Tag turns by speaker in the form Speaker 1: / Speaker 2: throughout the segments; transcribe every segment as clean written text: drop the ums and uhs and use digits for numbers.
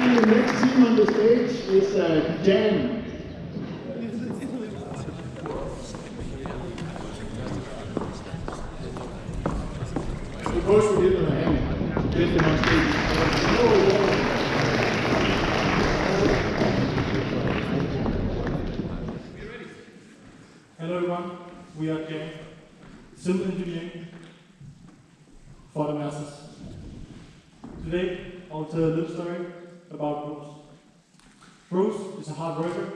Speaker 1: And the next team on the stage is Djamn. Suppose we give them a hand. Get them on stage.
Speaker 2: Hello everyone, we are Djamn, simple engineering for the masses. Today I'll tell a little story about Bruce. Bruce is a hard worker.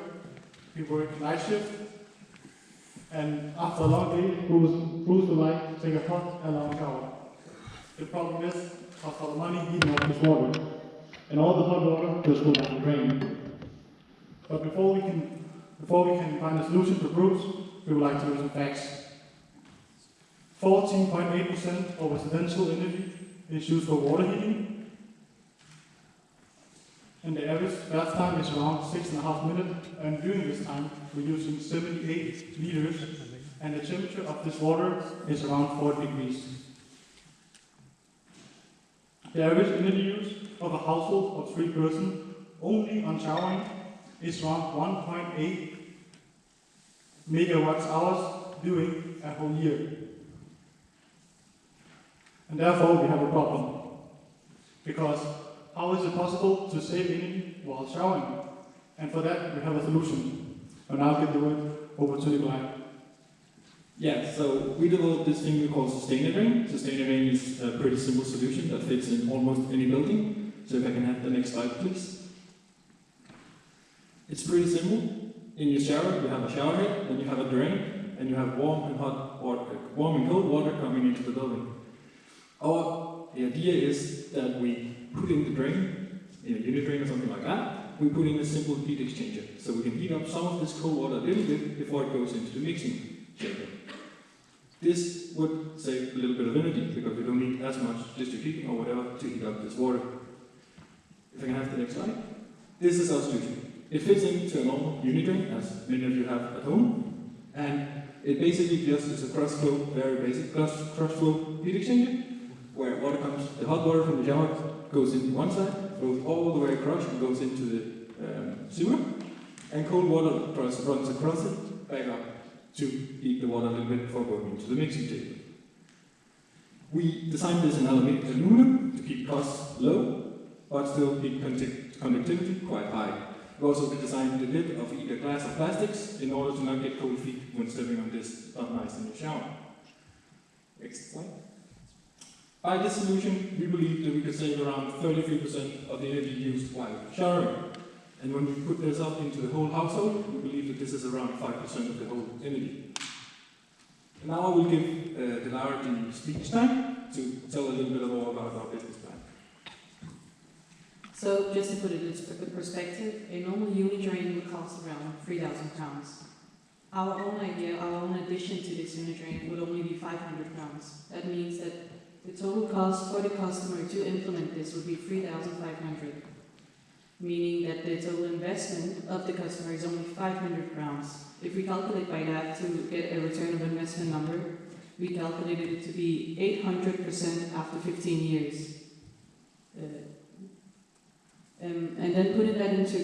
Speaker 2: He works night shift, and after a long day, Bruce would like to take a hot and long shower. The problem is, costs a lot of money heating up his water, and all the hot water just goes down the drain. But before we can find a solution for Bruce, we would like to do some facts. 14.8% of residential energy is used for water heating, and the average bath time is around 6.5 minutes, and during this time we're using 78 liters, and the temperature of this water is around 4 degrees. The average energy use of a household of 3 persons only on showering is around 1.8 megawatts hours during a whole year. And therefore we have a problem. Because how is it possible to save energy while showering? And for that we have a solution. And I'll give the word over to Nikolai.
Speaker 3: Yeah, so we developed this thing we call Sustainadrain. Sustainadrain is a pretty simple solution that fits in almost any building. So if I can have the next slide, please. It's pretty simple. In your shower, you have a shower head, then you have a drain, and you have warm and cold water coming into the building. The idea is that we put in the drain, in a unit drain or something like that, we put in a simple heat exchanger. So we can heat up some of this cold water a little bit before it goes into the mixing chamber. This would save a little bit of energy because we don't need as much district heating or whatever to heat up this water. If I can have the next slide. This is our solution. It fits into a normal unit drain, as many of you have at home, and it basically just is a cross-flow, very basic cross-flow heat exchanger, where water comes, the hot water from the shower goes into one side, flows all the way across and goes into the sewer, and cold water runs across it, back up to heat the water a little bit before going into the mixing table. We designed this in aluminum to keep costs low, but still keep conductivity quite high. We also designed the lid of either glass or plastics in order to not get cold feet when stepping on this not nice in the shower. Next slide. By this solution, we believe that we could save around 33% of the energy used while showering. And when we put this up into the whole household, we believe that this is around 5% of the whole energy. And now I will give Dilara the speech time to tell a little bit more about our business plan.
Speaker 4: So, just to put it into perspective, a normal unit drain would cost around £3,000. Our own idea, our own addition to this unit drain would only be £500. That means that the total cost for the customer to implement this would be £3,500, meaning that the total investment of the customer is only £500. If we calculate by that to get a return of investment number, we calculated it to be 800% after 15 years. And then putting that into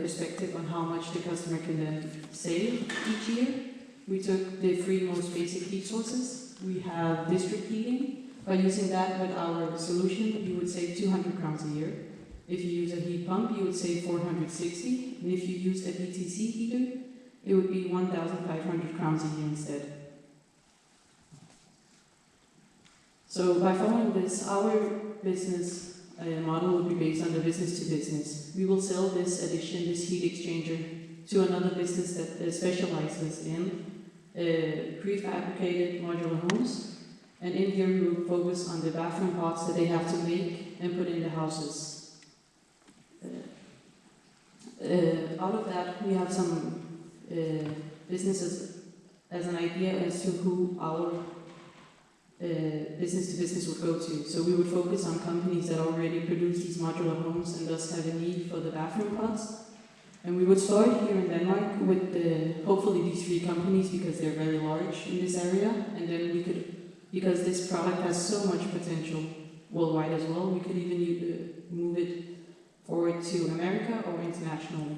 Speaker 4: perspective on how much the customer can then save each year, we took the 3 most basic heat sources. We have district heating. By using that with our solution, you would save £200 a year. If you use a heat pump, you would save $460, and if you use a BTC heater, it would be £1,500 a year instead. So by following this, our business model would be based on the business to business. We will sell this addition, this heat exchanger, to another business that specializes in prefabricated modular homes. And in here we will focus on the bathroom pots that they have to make and put in the houses. Out of that, we have some businesses as an idea as to who our business to business would go to. So we would focus on companies that already produce these modular homes and thus have a need for the bathroom pots. And we would start here in Denmark with hopefully these 3 companies because they're very large in this area, and then we could, because this product has so much potential worldwide as well, we could even move it forward to America or internationally.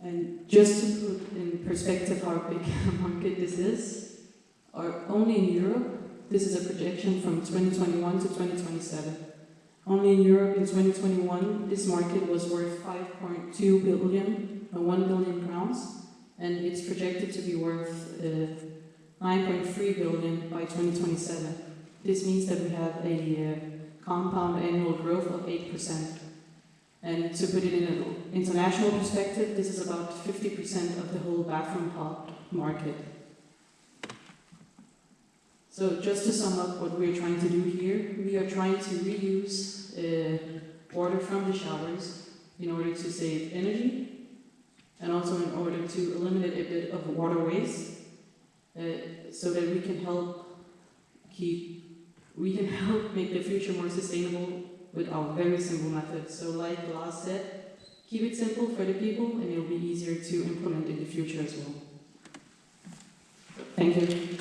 Speaker 4: And just to put in perspective how big a market this is, only in Europe, this is a projection from 2021 to 2027. Only in Europe in 2021, this market was worth 5.2 billion, or 1 billion crowns, and it's projected to be worth 9.3 billion by 2027. This means that we have a compound annual growth of 8%. And to put it in an international perspective, this is about 50% of the whole bathroom pot market. So just to sum up what we're trying to do here, we are trying to reuse water from the showers in order to save energy and also in order to eliminate a bit of water waste so that we can help make the future more sustainable with our very simple methods. So like Lars said, keep it simple for the people and it'll be easier to implement in the future as well. Thank you.